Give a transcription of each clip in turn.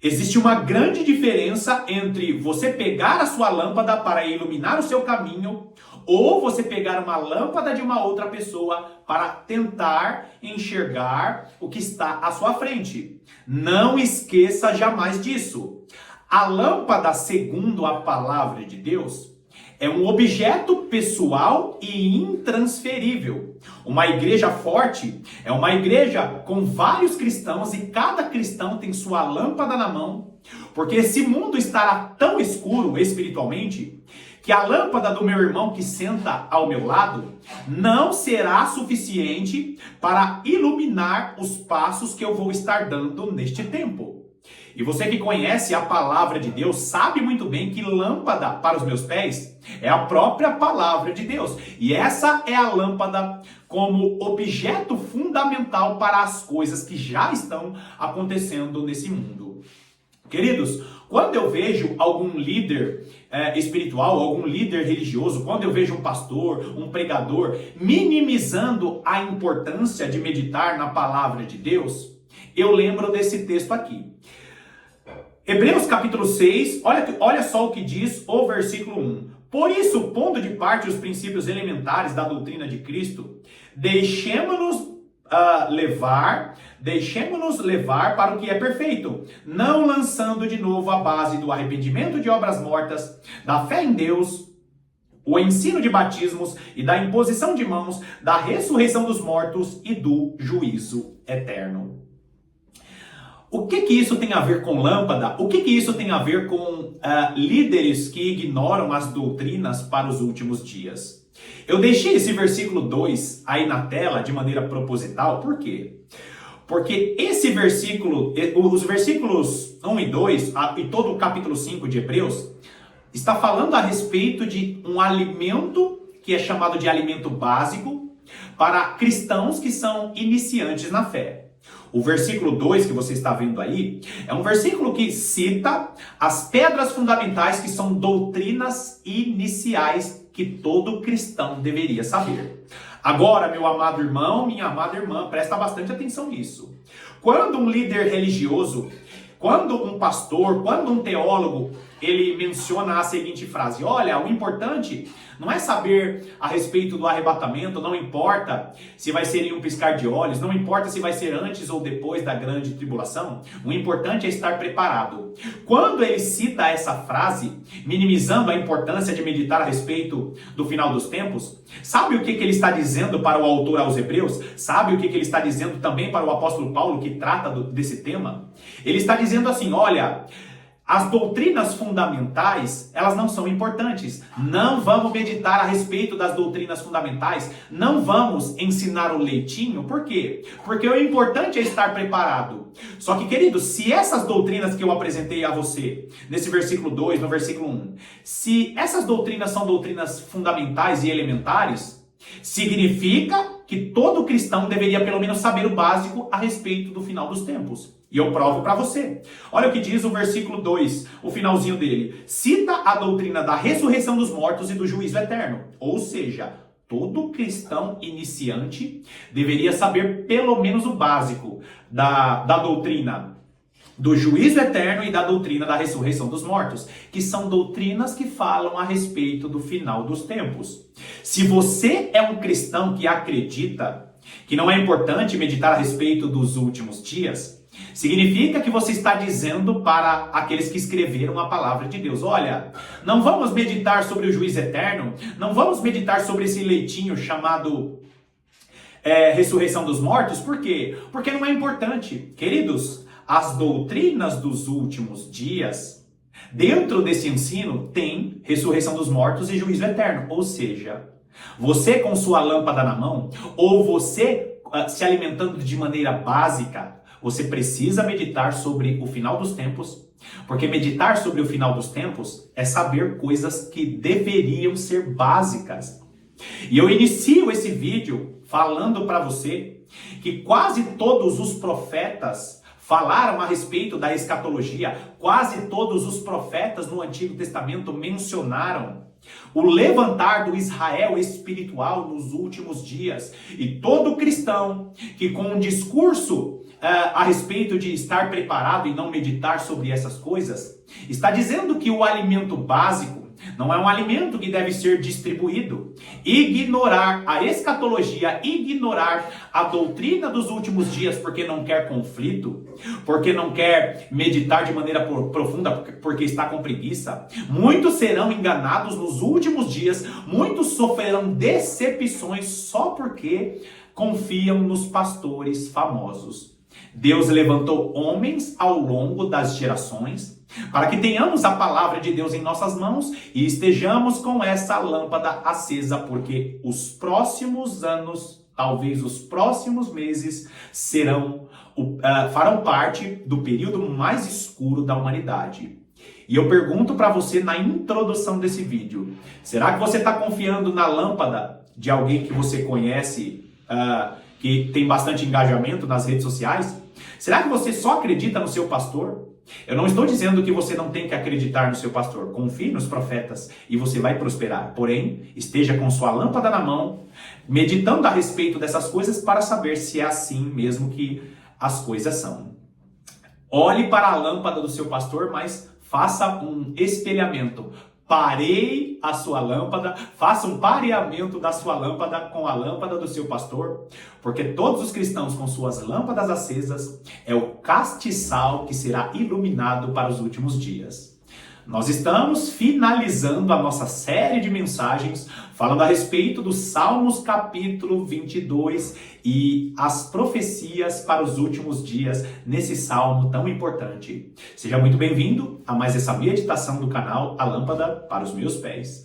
Existe uma grande diferença entre você pegar a sua lâmpada para iluminar o seu caminho ou você pegar uma lâmpada de uma outra pessoa para tentar enxergar o que está à sua frente. Não esqueça jamais disso. A lâmpada, segundo a palavra de Deus, é um objeto pessoal e intransferível. Uma igreja forte é uma igreja com vários cristãos e cada cristão tem sua lâmpada na mão, porque esse mundo estará tão escuro espiritualmente que a lâmpada do meu irmão que senta ao meu lado não será suficiente para iluminar os passos que eu vou estar dando neste tempo. E você que conhece a palavra de Deus sabe muito bem que lâmpada para os meus pés é a própria palavra de Deus. E essa é a lâmpada como objeto fundamental para as coisas que já estão acontecendo nesse mundo. Queridos, quando eu vejo algum líder espiritual, algum líder religioso, quando eu vejo um pastor, um pregador, minimizando a importância de meditar na palavra de Deus, eu lembro desse texto aqui. Hebreus capítulo 6, olha só o que diz o versículo 1. Por isso, pondo de parte os princípios elementares da doutrina de Cristo, deixemo-nos levar para o que é perfeito, não lançando de novo a base do arrependimento de obras mortas, da fé em Deus, o ensino de batismos e da imposição de mãos, da ressurreição dos mortos e do juízo eterno. O que isso tem a ver com lâmpada? O que isso tem a ver com líderes que ignoram as doutrinas para os últimos dias? Eu deixei esse versículo 2 aí na tela de maneira proposital. Por quê? Porque esse versículo, os versículos 1 e 2 e todo o capítulo 5 de Hebreus, está falando a respeito de um alimento que é chamado de alimento básico para cristãos que são iniciantes na fé. O versículo 2 que você está vendo aí é um versículo que cita as pedras fundamentais que são doutrinas iniciais que todo cristão deveria saber. Agora, meu amado irmão, minha amada irmã, presta bastante atenção nisso. Quando um líder religioso, quando um pastor, quando um teólogo, ele menciona a seguinte frase: olha, o importante não é saber a respeito do arrebatamento, não importa se vai ser em um piscar de olhos, não importa se vai ser antes ou depois da grande tribulação, o importante é estar preparado. Quando ele cita essa frase, minimizando a importância de meditar a respeito do final dos tempos, sabe o que ele está dizendo para o autor aos Hebreus? Sabe o que ele está dizendo também para o apóstolo Paulo, que trata desse tema? Ele está dizendo assim: olha, as doutrinas fundamentais, elas não são importantes. Não vamos meditar a respeito das doutrinas fundamentais. Não vamos ensinar o leitinho. Por quê? Porque o importante é estar preparado. Só que, querido, se essas doutrinas que eu apresentei a você, nesse versículo 2, no versículo 1, se essas doutrinas são doutrinas fundamentais e elementares, significa que todo cristão deveria pelo menos saber o básico a respeito do final dos tempos. E eu provo para você. Olha o que diz o versículo 2, o finalzinho dele. Cita a doutrina da ressurreição dos mortos e do juízo eterno. Ou seja, todo cristão iniciante deveria saber pelo menos o básico da doutrina do juízo eterno e da doutrina da ressurreição dos mortos, que são doutrinas que falam a respeito do final dos tempos. Se você é um cristão que acredita que não é importante meditar a respeito dos últimos dias, significa que você está dizendo para aqueles que escreveram a palavra de Deus: olha, não vamos meditar sobre o juízo eterno, não vamos meditar sobre esse leitinho chamado ressurreição dos mortos. Por quê? Porque não é importante. Queridos, as doutrinas dos últimos dias, dentro desse ensino, tem ressurreição dos mortos e juízo eterno. Ou seja, você com sua lâmpada na mão, ou você se alimentando de maneira básica, você precisa meditar sobre o final dos tempos, porque meditar sobre o final dos tempos é saber coisas que deveriam ser básicas. E eu inicio esse vídeo falando para você que quase todos os profetas falaram a respeito da escatologia, quase todos os profetas no Antigo Testamento mencionaram o levantar do Israel espiritual nos últimos dias. E todo cristão que com um discurso a respeito de estar preparado e não meditar sobre essas coisas? Está dizendo que o alimento básico não é um alimento que deve ser distribuído. Ignorar a escatologia, ignorar a doutrina dos últimos dias porque não quer conflito, porque não quer meditar de maneira profunda, porque está com preguiça. Muitos serão enganados nos últimos dias, muitos sofrerão decepções só porque confiam nos pastores famosos. Deus levantou homens ao longo das gerações para que tenhamos a palavra de Deus em nossas mãos e estejamos com essa lâmpada acesa, porque os próximos anos, talvez os próximos meses, farão parte do período mais escuro da humanidade. E eu pergunto para você na introdução desse vídeo, será que você está confiando na lâmpada de alguém que você conhece, que tem bastante engajamento nas redes sociais? Será que você só acredita no seu pastor? Eu não estou dizendo que você não tem que acreditar no seu pastor. Confie nos profetas e você vai prosperar. Porém, esteja com sua lâmpada na mão, meditando a respeito dessas coisas para saber se é assim mesmo que as coisas são. Olhe para a lâmpada do seu pastor, mas faça um espelhamento. Pareie a sua lâmpada, faça um pareamento da sua lâmpada com a lâmpada do seu pastor, porque todos os cristãos com suas lâmpadas acesas é o castiçal que será iluminado para os últimos dias. Nós estamos finalizando a nossa série de mensagens falando a respeito dos Salmos capítulo 22 e as profecias para os últimos dias nesse salmo tão importante. Seja muito bem-vindo a mais essa meditação do canal A Lâmpada para os Meus Pés.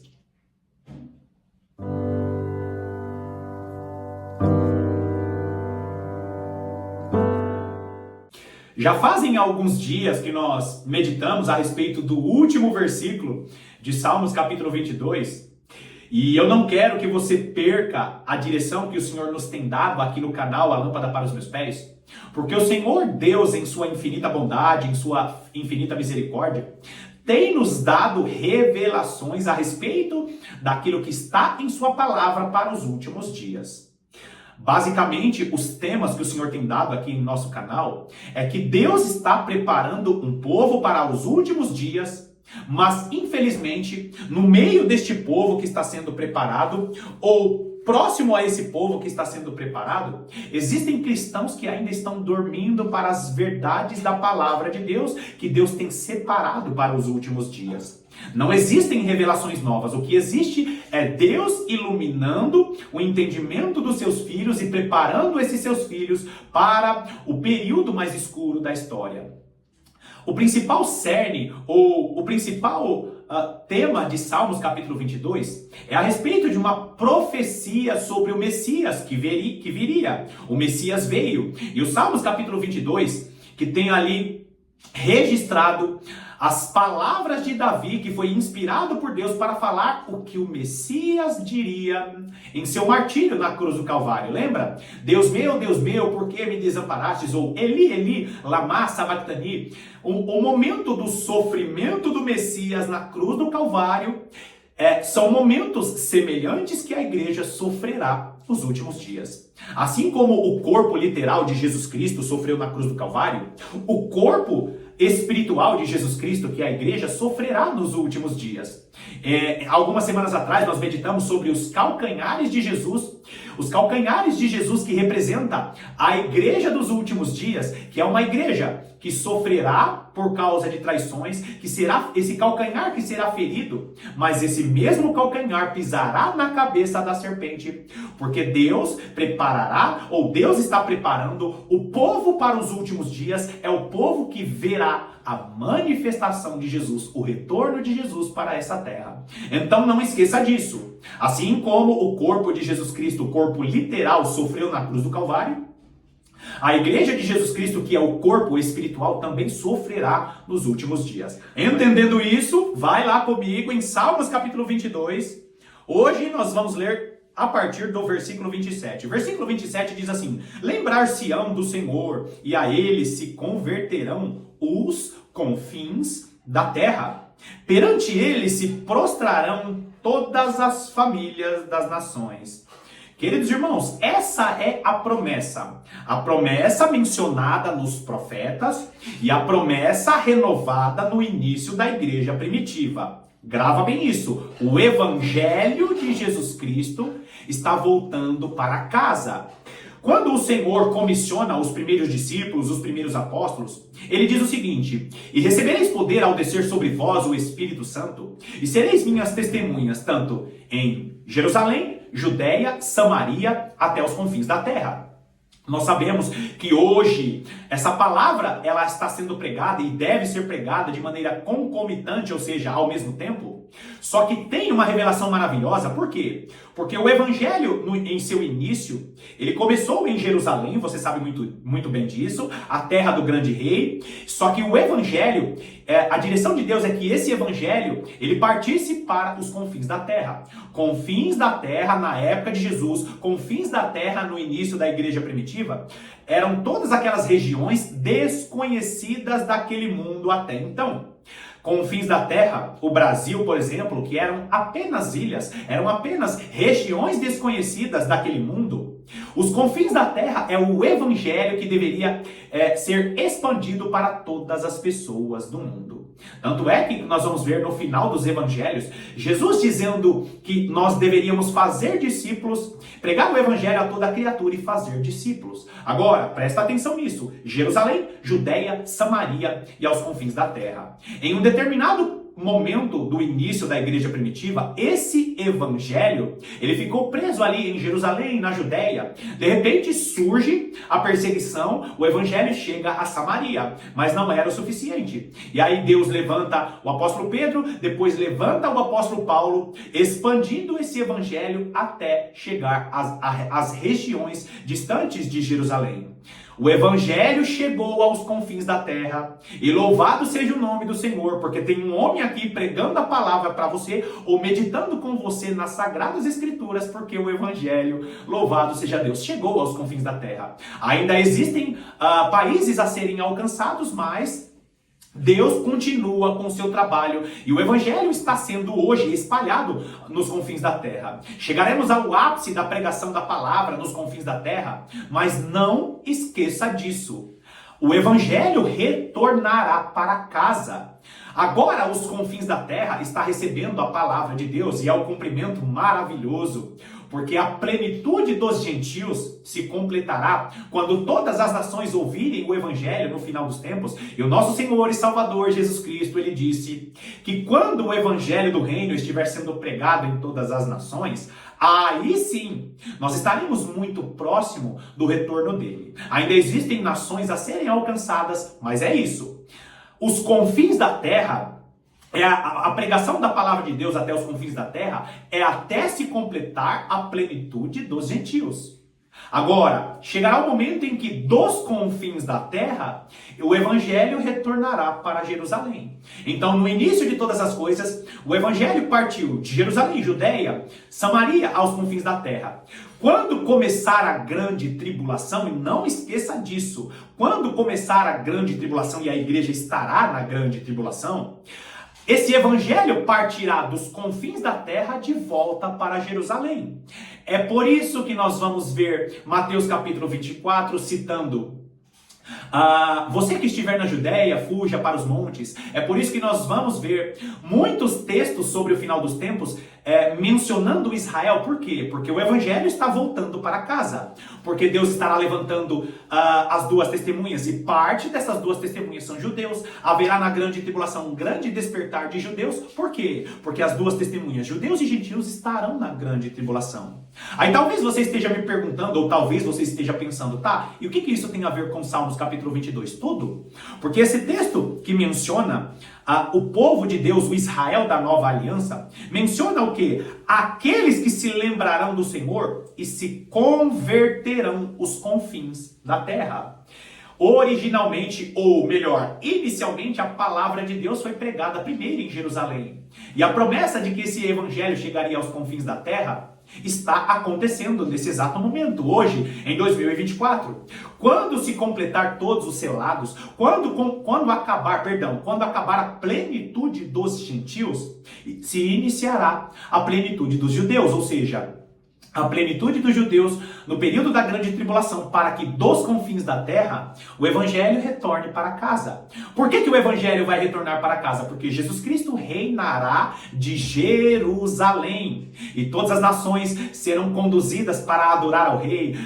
Já fazem alguns dias que nós meditamos a respeito do último versículo de Salmos capítulo 22, e eu não quero que você perca a direção que o Senhor nos tem dado aqui no canal A Lâmpada para os Meus Pés, porque o Senhor Deus, em sua infinita bondade, em sua infinita misericórdia, tem nos dado revelações a respeito daquilo que está em sua palavra para os últimos dias. Basicamente, os temas que o Senhor tem dado aqui em nosso canal é que Deus está preparando um povo para os últimos dias, mas infelizmente, no meio deste povo que está sendo preparado, ou próximo a esse povo que está sendo preparado, existem cristãos que ainda estão dormindo para as verdades da palavra de Deus, que Deus tem separado para os últimos dias. Não existem revelações novas. O que existe é Deus iluminando o entendimento dos seus filhos e preparando esses seus filhos para o período mais escuro da história. O principal cerne, ou o principal tema de Salmos capítulo 22 é a respeito de uma profecia sobre o Messias que viria. O Messias veio. E o Salmos capítulo 22, que tem ali registrado as palavras de Davi, que foi inspirado por Deus para falar o que o Messias diria em seu martírio na cruz do Calvário. Lembra? Deus meu, por que me desamparastes? Ou Eli, Eli, lama sabachthani. O momento do sofrimento do Messias na cruz do Calvário são momentos semelhantes que a igreja sofrerá nos últimos dias. Assim como o corpo literal de Jesus Cristo sofreu na cruz do Calvário, o corpo espiritual de Jesus Cristo, que é a igreja, sofrerá nos últimos dias. Algumas semanas atrás nós meditamos sobre os calcanhares de Jesus, os calcanhares de Jesus que representa a igreja dos últimos dias, que é uma igreja que sofrerá por causa de traições, que será esse calcanhar que será ferido, mas esse mesmo calcanhar pisará na cabeça da serpente, porque Deus preparará, ou Deus está preparando o povo para os últimos dias, é o povo que verá a manifestação de Jesus, o retorno de Jesus para essa terra. Então não esqueça disso. Assim como o corpo de Jesus Cristo, o corpo literal, sofreu na cruz do Calvário, a igreja de Jesus Cristo, que é o corpo espiritual, também sofrerá nos últimos dias. Entendendo isso, vai lá comigo em Salmos capítulo 22. Hoje nós vamos ler a partir do versículo 27. O versículo 27 diz assim: Lembrar-se-ão do Senhor, e a ele se converterão os confins da terra. Perante ele se prostrarão todas as famílias das nações. Queridos irmãos, essa é a promessa. A promessa mencionada nos profetas e a promessa renovada no início da igreja primitiva. Grava bem isso. O evangelho de Jesus Cristo está voltando para casa. Quando o Senhor comissiona os primeiros discípulos, os primeiros apóstolos, ele diz o seguinte: e recebereis poder ao descer sobre vós o Espírito Santo, e sereis minhas testemunhas, tanto em Jerusalém, Judeia, Samaria, até os confins da terra. Nós sabemos que hoje essa palavra ela está sendo pregada e deve ser pregada de maneira concomitante, ou seja, ao mesmo tempo. Só que tem uma revelação maravilhosa, por quê? Porque o evangelho, em seu início, ele começou em Jerusalém, você sabe muito bem disso, a terra do grande rei. Só que o evangelho, a direção de Deus é que esse evangelho, ele partisse para os confins da terra. Confins da terra na época de Jesus, confins da terra no início da igreja primitiva, eram todas aquelas regiões desconhecidas daquele mundo até então. Confins da terra, o Brasil, por exemplo, que eram apenas ilhas, eram apenas regiões desconhecidas daquele mundo. Os confins da terra é o evangelho que deveria ser expandido para todas as pessoas do mundo. Tanto é que nós vamos ver no final dos evangelhos, Jesus dizendo que nós deveríamos fazer discípulos, pregar o evangelho a toda criatura e fazer discípulos. Agora, presta atenção nisso. Jerusalém, Judeia, Samaria e aos confins da terra. Em um determinado momento do início da igreja primitiva, esse evangelho, ele ficou preso ali em Jerusalém, na Judeia. De repente surge a perseguição, o evangelho chega a Samaria, mas não era o suficiente. E aí Deus levanta o apóstolo Pedro, depois levanta o apóstolo Paulo, expandindo esse evangelho até chegar às regiões distantes de Jerusalém. O evangelho chegou aos confins da terra, e louvado seja o nome do Senhor, porque tem um homem aqui pregando a palavra para você, ou meditando com você nas sagradas escrituras, porque o evangelho, louvado seja Deus, chegou aos confins da terra. Ainda existem países a serem alcançados, mas Deus continua com o seu trabalho e o evangelho está sendo hoje espalhado nos confins da terra. Chegaremos ao ápice da pregação da palavra nos confins da terra, mas não esqueça disso. O evangelho retornará para casa. Agora os confins da terra está recebendo a palavra de Deus e é um cumprimento maravilhoso. Porque a plenitude dos gentios se completará quando todas as nações ouvirem o evangelho no final dos tempos. E o nosso Senhor e Salvador Jesus Cristo, ele disse que quando o evangelho do reino estiver sendo pregado em todas as nações, aí sim, nós estaremos muito próximo do retorno dele. Ainda existem nações a serem alcançadas, mas é isso. Os confins da terra, a pregação da palavra de Deus até os confins da terra, é até se completar a plenitude dos gentios. Agora, chegará o momento em que dos confins da terra, o evangelho retornará para Jerusalém. Então, no início de todas as coisas, o evangelho partiu de Jerusalém, Judeia, Samaria, aos confins da terra. Quando começar a grande tribulação, e não esqueça disso, quando começar a grande tribulação, e a igreja estará na grande tribulação, esse evangelho partirá dos confins da terra de volta para Jerusalém. É por isso que nós vamos ver Mateus capítulo 24 citando: você que estiver na Judéia, fuja para os montes. É por isso que nós vamos ver muitos textos sobre o final dos tempos mencionando Israel. Por quê? Porque o evangelho está voltando para casa. Porque Deus estará levantando as duas testemunhas, e parte dessas duas testemunhas são judeus. Haverá na grande tribulação um grande despertar de judeus. Por quê? Porque as duas testemunhas, judeus e gentios, estarão na grande tribulação. Aí talvez você esteja me perguntando, ou talvez você esteja pensando, tá, e o que isso tem a ver com Salmos capítulo 22? Tudo. Porque esse texto que menciona o povo de Deus, o Israel da nova aliança, menciona o quê? Aqueles que se lembrarão do Senhor e se converterão os confins da terra. Originalmente, ou melhor, inicialmente, a palavra de Deus foi pregada primeiro em Jerusalém. E a promessa de que esse evangelho chegaria aos confins da terra está acontecendo nesse exato momento, hoje, em 2024. Quando se completar todos os selados, quando acabar a plenitude dos gentios, se iniciará a plenitude dos judeus, ou seja, a plenitude dos judeus no período da grande tribulação, para que dos confins da terra o evangelho retorne para casa. Por que o evangelho vai retornar para casa? Porque Jesus Cristo reinará de Jerusalém e todas as nações serão conduzidas para adorar ao rei.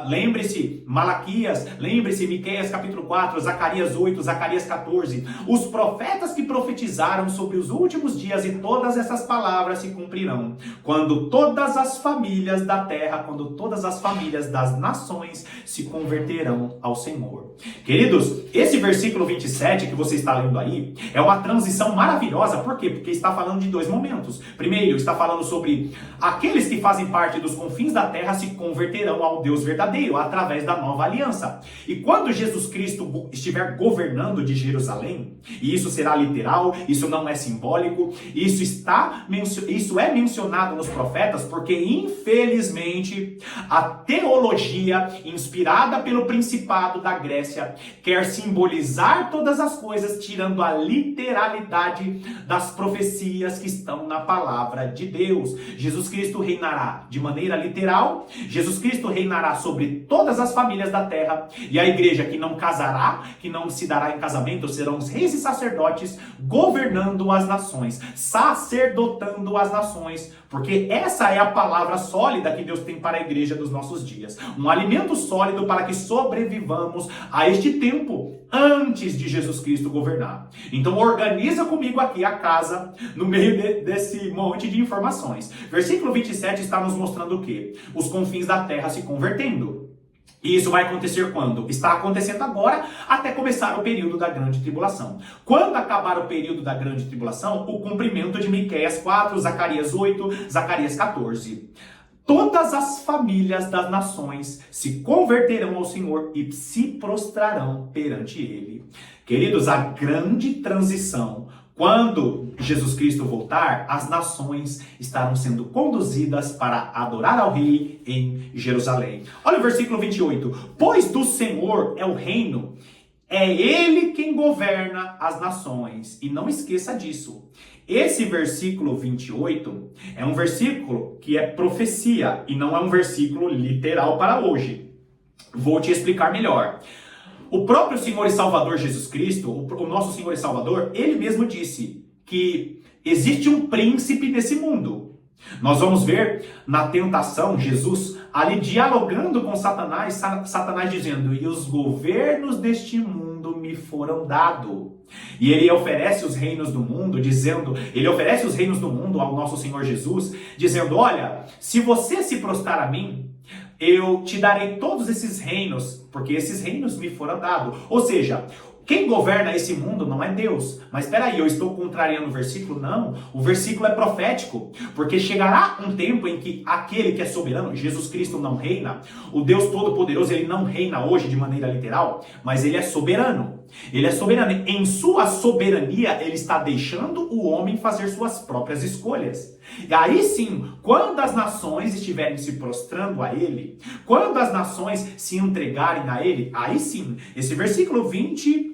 Lembre-se, Malaquias, lembre-se, Miqueias capítulo 4, Zacarias 8, Zacarias 14. Os profetas que profetizaram sobre os últimos dias, e todas essas palavras se cumprirão quando todas as famílias da terra, quando todas as famílias das nações se converterão ao Senhor. Queridos, esse versículo 27 que você está lendo aí é uma transição maravilhosa. Por quê? Porque está falando de dois momentos. Primeiro, está falando sobre aqueles que fazem parte dos confins da terra se converterão ao Deus verdadeiro através da nova aliança. E quando Jesus Cristo estiver governando de Jerusalém, e isso será literal, isso não é simbólico, isso é mencionado nos profetas, porque infelizmente a teologia inspirada pelo principado da Grécia quer simbolizar todas as coisas, tirando a literalidade das profecias que estão na palavra de Deus. Jesus Cristo reinará de maneira literal, Jesus Cristo reinará sobre todas as famílias da terra, e a igreja que não casará, que não se dará em casamento, serão os reis e sacerdotes governando as nações, sacerdotando as nações, porque essa é a palavra sólida que Deus tem para a igreja dos nossos dias. Um alimento sólido para que sobrevivamos a este tempo antes de Jesus Cristo governar. Então organiza comigo aqui a casa no meio desse monte de informações. Versículo 27 está nos mostrando o quê? Os confins da terra se convertendo. E isso vai acontecer quando? Está acontecendo agora, até começar o período da grande tribulação. Quando acabar o período da grande tribulação, o cumprimento de Miqueias 4, Zacarias 8, Zacarias 14. Todas as famílias das nações se converterão ao Senhor e se prostrarão perante Ele. Queridos, a grande transição, quando Jesus Cristo voltar, as nações estarão sendo conduzidas para adorar ao Rei em Jerusalém. Olha o versículo 28. Pois do Senhor é o reino, é Ele quem governa as nações. E não esqueça disso. Esse versículo 28 é um versículo que é profecia e não é um versículo literal para hoje. Vou te explicar melhor. O próprio Senhor e Salvador Jesus Cristo, o nosso Senhor e Salvador, Ele mesmo disse que existe um príncipe nesse mundo. Nós vamos ver na tentação, Jesus ali dialogando com Satanás, Satanás dizendo: e os governos deste mundo me foram dados. E ele oferece os reinos do mundo, ele oferece os reinos do mundo ao nosso Senhor Jesus, dizendo: olha, se você se prostrar a mim, eu te darei todos esses reinos, porque esses reinos me foram dados. Ou seja, quem governa esse mundo não é Deus. Mas espera aí, eu estou contrariando o versículo? Não, o versículo é profético, porque chegará um tempo em que aquele que é soberano, Jesus Cristo não reina, o Deus Todo-Poderoso, ele não reina hoje de maneira literal, mas ele é soberano. Ele é soberano. Em sua soberania, ele está deixando o homem fazer suas próprias escolhas. E aí sim, quando as nações estiverem se prostrando a ele, quando as nações se entregarem a ele, aí sim, esse versículo 28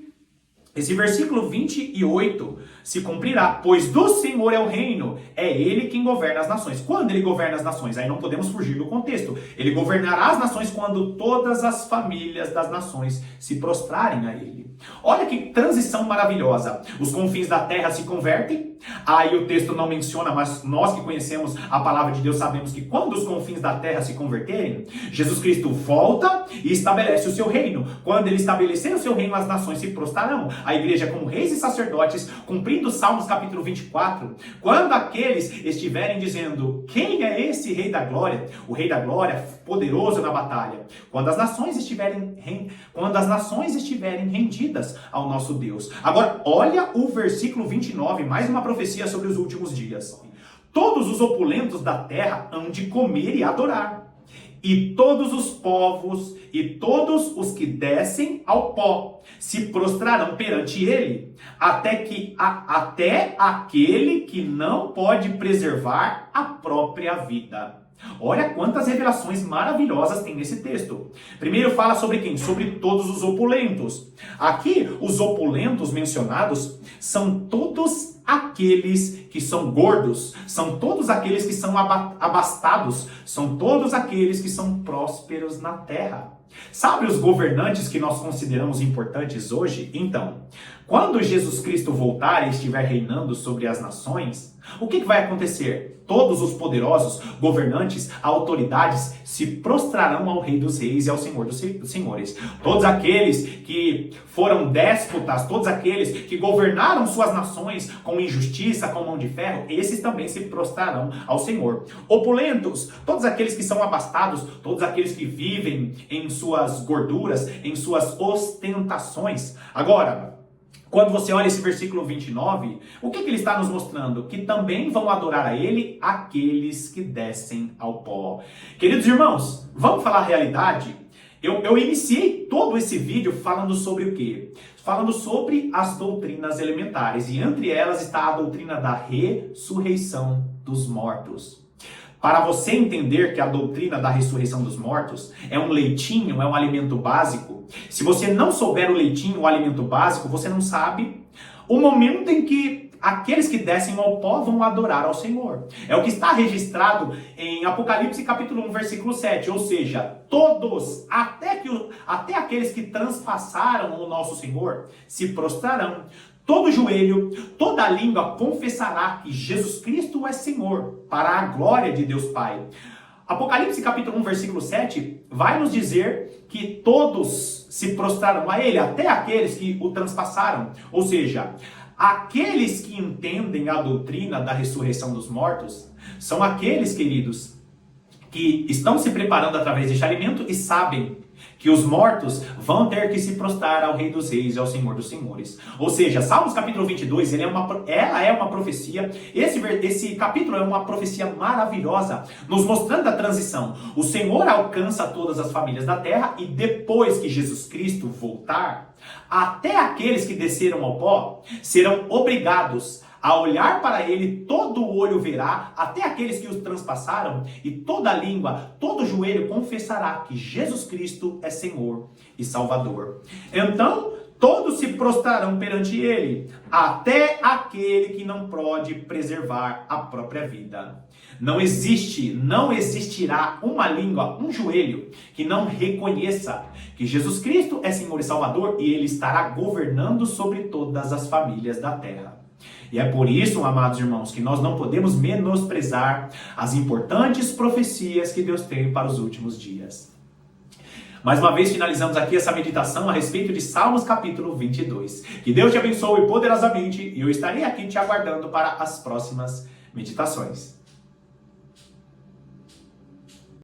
se cumprirá, pois do Senhor é o reino, é Ele quem governa as nações. Quando Ele governa as nações? Aí não podemos fugir do contexto. Ele governará as nações quando todas as famílias das nações se prostrarem a Ele. Olha que transição maravilhosa. Os confins da terra se convertem. Aí o texto não menciona, mas nós que conhecemos a palavra de Deus sabemos que quando os confins da terra se converterem, Jesus Cristo volta e estabelece o seu reino. Quando Ele estabelecer o seu reino, as nações se prostrarão. A igreja como reis e sacerdotes, cumprindo Salmos capítulo 24, quando aqueles estiverem dizendo: quem é esse Rei da Glória? O Rei da Glória, poderoso na batalha. Quando as nações estiverem rendidas ao nosso Deus. Agora, olha o versículo 29, mais uma profecia sobre os últimos dias. Todos os opulentos da terra hão de comer e adorar. E todos os povos e todos os que descem ao pó se prostrarão perante ele, até aquele que não pode preservar a própria vida. Olha quantas revelações maravilhosas tem nesse texto. Primeiro fala sobre quem? Sobre todos os opulentos. Aqui, os opulentos mencionados são todos aqueles que são gordos, são todos aqueles que são abastados, são todos aqueles que são prósperos na terra. Sabe os governantes que nós consideramos importantes hoje? Então, quando Jesus Cristo voltar e estiver reinando sobre as nações, o que vai acontecer? Todos os poderosos, governantes, autoridades se prostrarão ao Rei dos Reis e ao Senhor dos Senhores. Todos aqueles que foram déspotas, todos aqueles que governaram suas nações com injustiça, com mão de ferro, esses também se prostrarão ao Senhor. Opulentos, todos aqueles que são abastados, todos aqueles que vivem em suas gorduras, em suas ostentações. Agora, quando você olha esse versículo 29, o que ele está nos mostrando? Que também vão adorar a ele aqueles que descem ao pó. Queridos irmãos, vamos falar a realidade? Eu iniciei todo esse vídeo falando sobre o quê? Falando sobre as doutrinas elementares. E entre elas está a doutrina da ressurreição dos mortos. Para você entender que a doutrina da ressurreição dos mortos é um leitinho, é um alimento básico, se você não souber o leitinho, o alimento básico, você não sabe o momento em que aqueles que descem ao pó vão adorar ao Senhor. É o que está registrado em Apocalipse capítulo 1, versículo 7. Ou seja, todos, até aqueles que transpassaram o nosso Senhor, se prostrarão. Todo joelho, toda língua confessará que Jesus Cristo é Senhor, para a glória de Deus Pai. Apocalipse capítulo 1, versículo 7, vai nos dizer que todos se prostraram a Ele, até aqueles que o transpassaram. Ou seja, aqueles que entendem a doutrina da ressurreição dos mortos, são aqueles, queridos, que estão se preparando através deste alimento e sabem que os mortos vão ter que se prostrar ao Rei dos Reis e ao Senhor dos Senhores. Ou seja, Salmos capítulo 22, ela é uma profecia, esse capítulo é uma profecia maravilhosa, nos mostrando a transição. O Senhor alcança todas as famílias da terra e depois que Jesus Cristo voltar, até aqueles que desceram ao pó serão obrigados a olhar para ele, todo o olho verá, até aqueles que os transpassaram, e toda língua, todo joelho confessará que Jesus Cristo é Senhor e Salvador. Então, todos se prostrarão perante ele, até aquele que não pode preservar a própria vida. Não existirá uma língua, um joelho, que não reconheça que Jesus Cristo é Senhor e Salvador, e ele estará governando sobre todas as famílias da terra. E é por isso, amados irmãos, que nós não podemos menosprezar as importantes profecias que Deus tem para os últimos dias. Mais uma vez, finalizamos aqui essa meditação a respeito de Salmos capítulo 22. Que Deus te abençoe poderosamente e eu estarei aqui te aguardando para as próximas meditações.